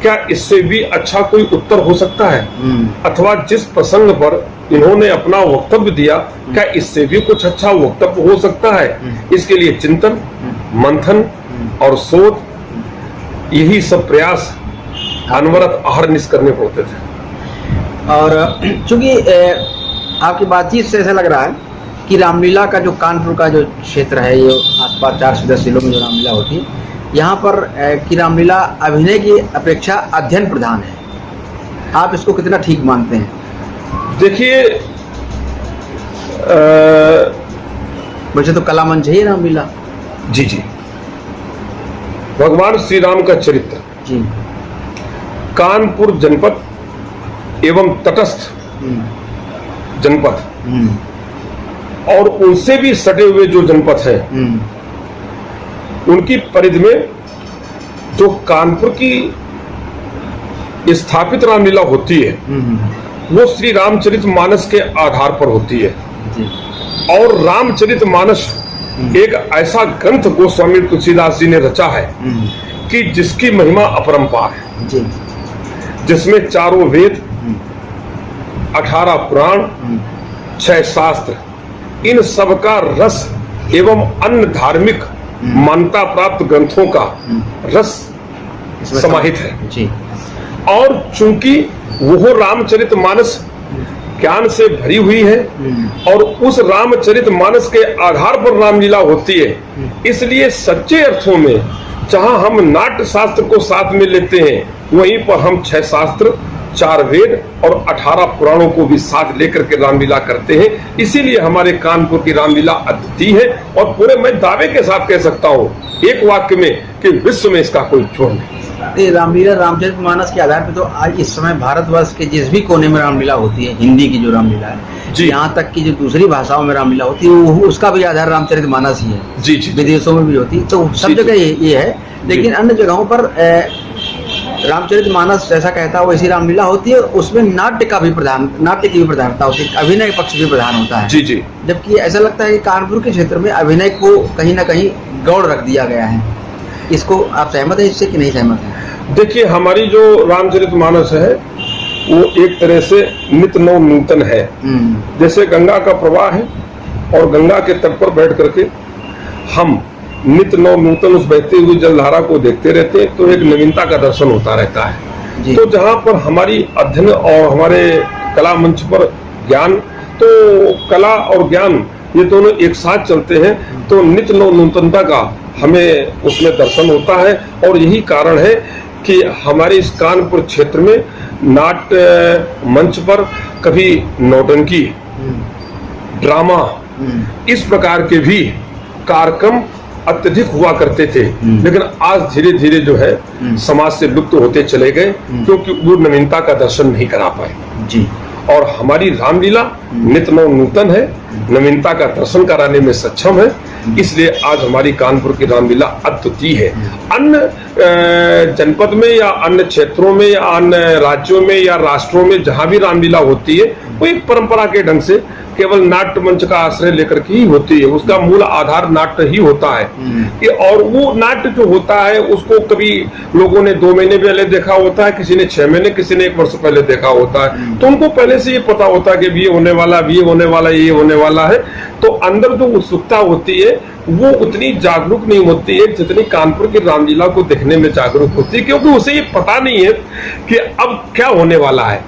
क्या इससे भी अच्छा कोई उत्तर हो सकता है? अथवा जिस प्रसंग पर इन्होंने अपना वक्तव्य दिया, क्या इससे भी कुछ अच्छा वक्तव्य हो सकता है? इसके लिए चिंतन, मंथन और शोध, यही सब प्रयास अनवरत अहरनिश करने पड़ते थे। और चूंकि आपकी बातचीत से ऐसा लग रहा है कि रामलीला का जो कानपुर का जो क्षेत्र है, ये आसपास 4 से 10 जिलों में जो रामलीला होती है, यहाँ पर की रामलीला अभिनय की अपेक्षा अध्ययन प्रधान है। आप इसको कितना ठीक मानते हैं? देखिए, वैसे तो कला मंच है रामलीला। जी जी, भगवान श्री राम का चरित्र जी कानपुर जनपद एवं तटस्थ जनपद और उनसे भी सटे हुए जो जनपद हैं, उनकी परिधि में जो कानपुर की स्थापित रामलीला होती है, वो श्री रामचरितमानस के आधार पर होती है। और रामचरितमानस एक ऐसा ग्रंथ गोस्वामी तुलसीदास जी ने रचा है कि जिसकी महिमा अपरंपार है, जिसमें 4 वेद, 18 पुराण, 6 शास्त्र, इन सब का रस एवं अन्य धार्मिक मान्यता प्राप्त ग्रंथों का रस समाहित है। जी। और चूंकि वो रामचरितमानस ज्ञान से भरी हुई है और उस रामचरितमानस के आधार पर रामलीला होती है, इसलिए सच्चे अर्थों में जहां हम नाट्य शास्त्र को साथ में लेते हैं, वहीं पर हम 6 शास्त्र, 4 वेद और 18 पुराणों को भी साथ लेकर के रामलीला करते हैं। इसीलिए हमारे कानपुर की रामलीला अद्वितीय है और पूरे मैं दावे के साथ कह सकता हूँ एक वाक्य में कि विश्व में इसका कोई छोड़ नहीं। रामलीला रामचरितमानस के आधार पर तो आज इस समय भारतवर्ष के जिस भी कोने में रामलीला होती है, हिंदी की जो रामलीला है, यहाँ तक की जो दूसरी भाषाओं में रामलीला होती है, उसका भी आधार रामचरितमानस ही है। जी जी, विदेशों में भी होती है, तो सब जगह ये है। लेकिन अन्य जगहों पर रामचरितमानस जैसा कहता है वैसी रामलीला होती है, उसमें नाट्य की भी प्रधानता होती है, अभिनय पक्ष भी प्रधान होता है। जी जी। जबकि ऐसा लगता है कि कानपुर के क्षेत्र में अभिनय को कहीं ना कहीं गौड़ रख दिया गया है। इसको आप सहमत है इससे कि नहीं सहमत है? देखिए, हमारी जो रामचरितमानस है वो एक तरह से नित्य नव नूतन है। जैसे गंगा का प्रवाह है और गंगा के तट पर बैठ करके हम नित्य नव नूतन उस बहती हुई जलधारा को देखते रहते हैं, तो एक नवीनता का दर्शन होता रहता है। तो जहाँ पर हमारी अध्ययन और हमारे कला मंच पर ज्ञान, तो कला और ज्ञान ये दोनों एक साथ चलते हैं, तो नित्य नव नूतनता का हमें उसमें दर्शन होता है। और यही कारण है कि हमारे इस कानपुर क्षेत्र में नाट्य मंच पर कभी नौटंकी, ड्रामा, इस प्रकार के भी कार्यक्रम अत्यधिक हुआ करते थे, लेकिन आज धीरे धीरे जो है समाज से लुप्त होते चले गए, क्योंकि वो नवीनता का दर्शन नहीं करा पाए। जी। और हमारी रामलीला नित्य नव नूतन है, नवीनता का दर्शन कराने में सक्षम है, इसलिए आज हमारी कानपुर की रामलीला अद्वितीय है। अन्य जनपद में या अन्य क्षेत्रों में या अन्य राज्यों में या राष्ट्रों में जहां भी रामलीला होती है, वो एक परंपरा के ढंग से केवल नाट्य मंच का आश्रय लेकर के ही होती है। उसका मूल आधार नाट्य ही होता है कि, और वो नाट्य जो होता है उसको कभी लोगों ने 2 महीने पहले देखा होता है, किसी ने 6 महीने, किसी ने 1 वर्ष पहले देखा होता है, तो उनको पहले से ये पता होता है कि ये होने वाला, ये होने वाला, ये होने वाला है। तो अंदर जो उत्सुकता होती है वो उतनी जागरूक नहीं होती है जितनी कानपुर की रामलीला को देखने में जागरूक होती है, क्योंकि उसे ये पता नहीं है कि अब क्या होने वाला है।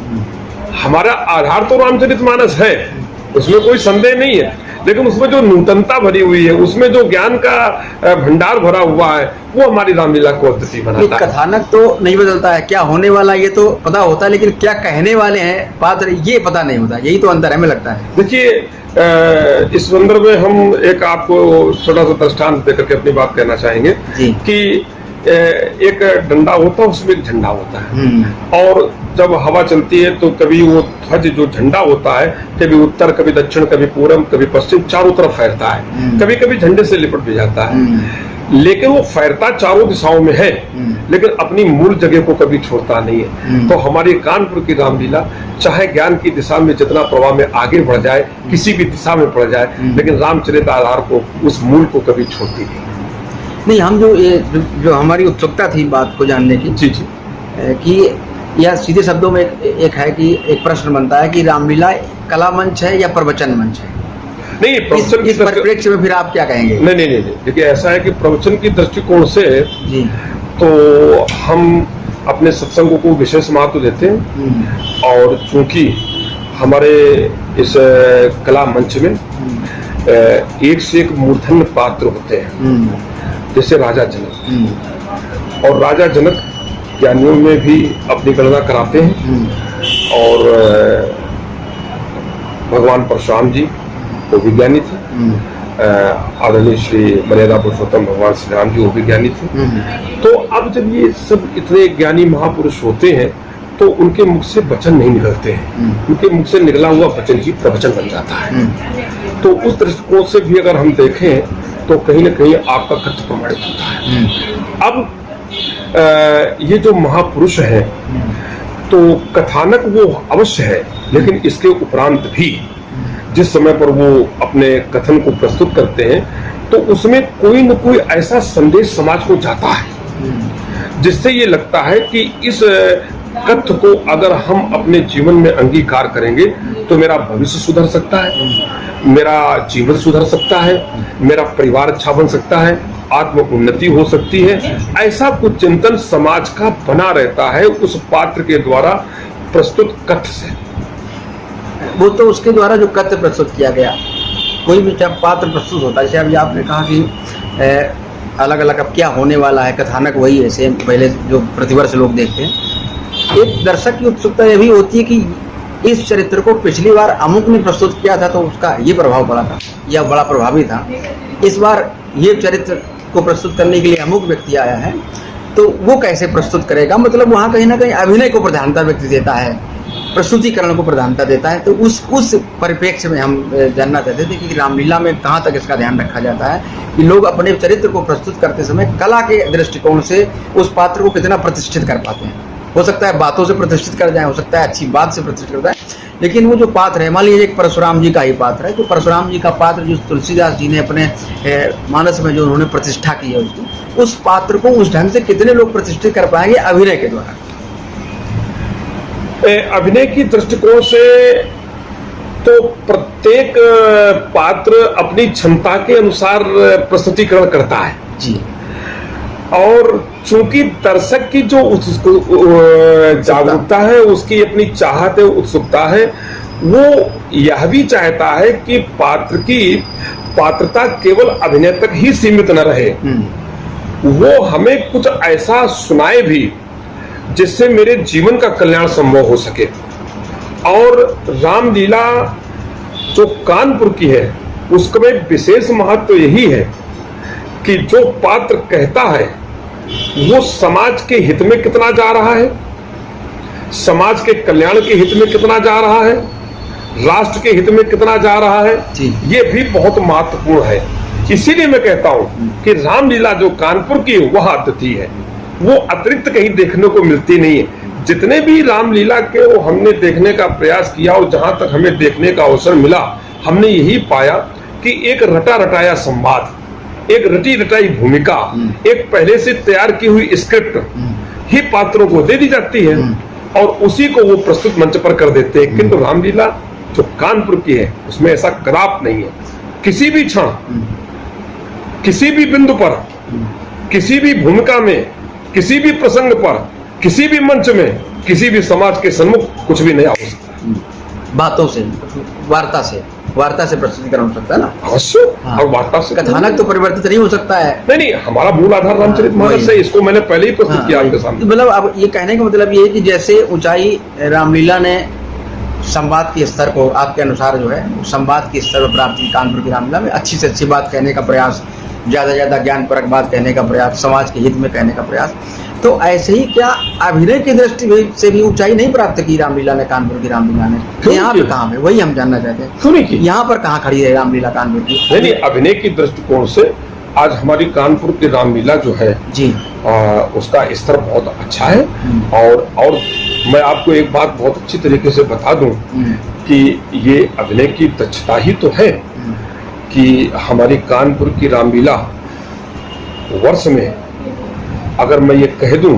हमारा आधार तो रामचरितमानस है, उसमें कोई संदेह नहीं है, लेकिन उसमें जो नूतनता भरी हुई है, उसमें जो ज्ञान का भंडार भरा हुआ है, वो हमारी रामलीला को अद्वितीय बनाता है। कथानक तो नहीं बदलता है, क्या होने वाला ये तो पता होता है, लेकिन क्या कहने वाले हैं पात्र ये पता नहीं होता। यही तो अंतर है, हमें लगता है। देखिए, इस संदर्भ में हम एक आपको छोटा सा दृष्टांत देकर के अपनी बात कहना चाहेंगे कि एक डंडा होता है, उसमें एक झंडा होता है, और जब हवा चलती है तो कभी वो ध्वज जो झंडा होता है, कभी उत्तर, कभी दक्षिण, कभी पूर्व, कभी पश्चिम, चारों तरफ फैलता है, कभी कभी झंडे से लिपट भी जाता है, लेकिन वो फैलता चारों दिशाओं में है, लेकिन अपनी मूल जगह को कभी छोड़ता नहीं है। तो हमारी कानपुर की रामलीला चाहे ज्ञान की दिशा में जितना प्रवाह में आगे बढ़ जाए, किसी भी दिशा में पड़ जाए, लेकिन रामचरित आधार को, उस मूल को कभी छोड़ती नहीं। हम जो हमारी उत्सुकता थी बात को जानने की, जी जी, कि यह सीधे शब्दों में एक है कि एक प्रश्न बनता है कि रामलीला कला मंच है या प्रवचन मंच है? नहीं, प्रवचन इस परिप्रेक्ष्य में फिर आप क्या कहेंगे? नहीं, देखिए ऐसा है कि प्रवचन की दृष्टिकोण से जी, तो हम अपने सत्संगों को विशेष महत्व देते हैं, और चूंकि हमारे इस कला मंच में एक से एक मूर्धन्य पात्र होते हैं, जैसे राजा जनक, और राजा जनक ज्ञानियों में भी अपनी गणना कराते हैं, और भगवान परशुराम जी वो भी ज्ञानी थे, आदरणीय श्री मर्यादा पुरुषोत्तम भगवान श्री राम जी वो भी ज्ञानी थे। तो अब जब ये सब इतने ज्ञानी महापुरुष होते हैं तो उनके मुख से वचन नहीं निकलते हैं, उनके मुख से निकला हुआ वचन ही प्रवचन बन जाता है। तो उस दृष्टिकोण से भी अगर हम देखें तो कहीं ना कहीं आपका कथ्य प्रमाणित होता है। अब ये जो महापुरुष है तो कथानक वो अवश्य है, लेकिन इसके उपरांत भी जिस समय पर वो अपने कथन को प्रस्तुत करते हैं तो उसमें कोई न कोई ऐसा संदेश समाज को जाता है जिससे ये लगता है कि इस कथ्य को अगर हम अपने जीवन में अंगीकार करेंगे तो मेरा भविष्य सुधर सकता है, मेरा जीवन सुधर सकता है, मेरा परिवार अच्छा बन सकता है, आत्म उन्नति हो सकती है। ऐसा कुछ चिंतन समाज का बना रहता है उस पात्र के द्वारा प्रस्तुत कथ्य से। वो तो उसके द्वारा जो कथ्य प्रस्तुत किया गया, कोई भी जब पात्र प्रस्तुत होता है, जैसे अभी आपने कहा कि अलग अलग अब क्या होने वाला है, कथानक वही है सेम पहले जो प्रतिवर्ष लोग देखते हैं। एक दर्शक की उत्सुकता यह भी होती है कि इस चरित्र को पिछली बार अमुक ने प्रस्तुत किया था तो उसका ये प्रभाव पड़ा था या बड़ा प्रभावी था, इस बार ये चरित्र को प्रस्तुत करने के लिए अमुक व्यक्ति आया है तो वो कैसे प्रस्तुत करेगा। मतलब वहाँ कहीं ना कहीं अभिनय को प्रधानता व्यक्ति देता है, प्रस्तुतिकरण को प्रधानता देता है। तो उस परिप्रेक्ष्य में हम जानना चाहते थे कि रामलीला में कहाँ तक इसका ध्यान रखा जाता है कि लोग अपने चरित्र को प्रस्तुत करते समय कला के दृष्टिकोण से उस पात्र को कितना प्रतिष्ठित कर पाते हैं। हो सकता है बातों से प्रतिष्ठित कर जाए, हो सकता है अच्छी बात से प्रतिष्ठित कर जाए, लेकिन वो जो पात्र है, मान लीजिए एक परशुराम जी का ही पात्र है, तो परशुराम जी का पात्र जो तुलसीदास जी ने अपने मानस में जो उन्होंने प्रतिष्ठा की है उसकी, उस पात्र को उस ढंग से कितने लोग प्रतिष्ठित कर पाएंगे अभिनय के द्वारा? अभिनय की दृष्टिकोण से तो प्रत्येक पात्र अपनी क्षमता के अनुसार प्रस्तुतिकरण करता है जी, और चूंकि दर्शक की जो जागरूकता है, उसकी अपनी चाहत है, उत्सुकता है, वो यह भी चाहता है कि पात्र की पात्रता केवल अभिनय तक ही सीमित न रहे, वो हमें कुछ ऐसा सुनाए भी जिससे मेरे जीवन का कल्याण संभव हो सके। और रामलीला जो कानपुर की है उसमें विशेष महत्व यही है कि जो पात्र कहता है वो समाज के हित में कितना जा रहा है, समाज के कल्याण के हित में कितना जा रहा है, राष्ट्र के हित में कितना जा रहा है, ये भी बहुत महत्वपूर्ण है। इसीलिए मैं कहता हूं कि रामलीला जो कानपुर की वह अद्वितीय है, वो अतिरिक्त कहीं देखने को मिलती नहीं है। जितने भी रामलीला के वो हमने देखने का प्रयास किया और जहां तक हमें देखने का अवसर मिला, हमने यही पाया कि एक रटा रटाया संवाद, एक रटी रटाई भूमिका, एक पहले से तैयार की हुई स्क्रिप्ट ही पात्रों को दे दी जाती है और उसी को वो प्रस्तुत मंच पर कर देते हैं। किंतु रामलीला जो कानपुर की है उसमें ऐसा कदाप नहीं है। किसी भी क्षण, किसी भी बिंदु पर, किसी भी भूमिका में, किसी भी प्रसंग पर, किसी भी मंच में, किसी भी समाज के सम्मुख कुछ भी नया हो सकता है। बातों से, वार्ता से प्रस्तुतिकरण हो सकता है ना, अवश्य। हाँ। और वार्ता से कथानक तो परिवर्तित नहीं हो सकता है। नहीं, हमारा मूल आधार रामचरितमानस है, इसको मैंने पहले ही प्रस्तुत किया आपके सामने। मतलब अब ये कहने का मतलब ये है कि जैसे ऊंचाई रामलीला ने संवाद के स्तर को आपके अनुसार जो है संवाद के स्तर पर प्राप्त की, कानपुर की रामलीला में अच्छी से अच्छी बात कहने का प्रयास, ज्यादा ज्यादा ज्ञानपरक बात कहने का प्रयास, समाज के हित में कहने का प्रयास, तो ऐसे ही क्या अभिनय की दृष्टि से भी ऊंचाई नहीं प्राप्त की रामलीला ने, कानपुर की रामलीला ने? यहाँ पे कहाँ पे, वही हम जानना चाहते हैं। क्यों नहीं की? यहाँ पर कहाँ खड़ी है रामलीला कानपुर की? नहीं, अभिनय की दृष्टिकोण से आज हमारी कानपुर की रामलीला जो है जी, उसका स्तर बहुत अच्छा है। और मैं आपको एक बात बहुत अच्छी तरीके से बता दूं कि ये अभिनय की दक्षता ही तो है कि हमारी कानपुर की रामलीला वर्ष में, अगर मैं ये कह दूं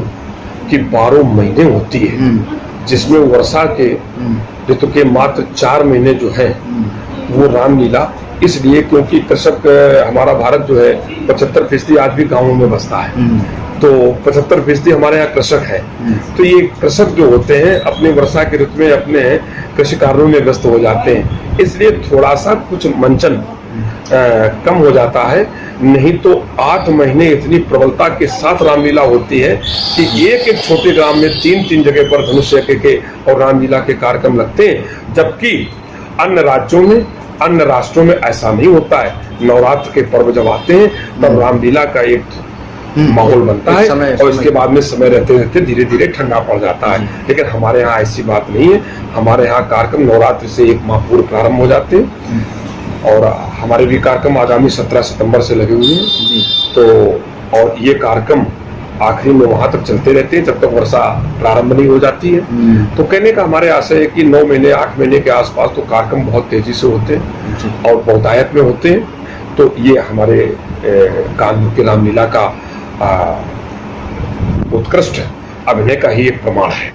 कि 12 महीने होती है, जिसमें वर्षा के ऋतु के मात्र 4 महीने जो है वो रामलीला, इसलिए क्योंकि कृषक, हमारा भारत जो है 75% आज भी गांवों में बसता है, तो 75% हमारे यहाँ कृषक है। तो ये कृषक जो होते हैं अपनी वर्षा के ऋतु में अपने कृषि कार्यों में व्यस्त हो जाते हैं, इसलिए थोड़ा सा कुछ मंचन कम हो जाता है। नहीं तो 8 महीने इतनी प्रबलता के साथ रामलीला होती है कि एक एक छोटे ग्राम में 3-3 जगह पर धनुष यज्ञ के और रामलीला के कार्यक्रम लगते हैं, जबकि अन्य राज्यों में, अन्य राष्ट्रों में ऐसा नहीं होता है। नवरात्र के पर्व जब आते हैं तब रामलीला का एक माहौल बनता है और इसके बाद में समय रहते रहते धीरे धीरे ठंडा पड़ जाता है। लेकिन हमारे यहाँ ऐसी बात नहीं है। हमारे यहाँ कार्यक्रम नवरात्र से 1 माह पूर्व प्रारंभ हो जाते हैं और हमारे भी कार्यक्रम आगामी 17 सितंबर से लगे हुए हैं। तो और ये कार्यक्रम आखिरी में वहां तक चलते रहते हैं जब तक वर्षा प्रारंभ नहीं हो जाती है। तो कहने का हमारे आशय है कि 9 महीने 8 महीने के आसपास तो कार्यक्रम बहुत तेजी से होते हैं और बहुतायत में होते हैं। तो ये हमारे कानपुर की रामलीला का उत्कृष्ट अभिनय का ही एक प्रमाण है।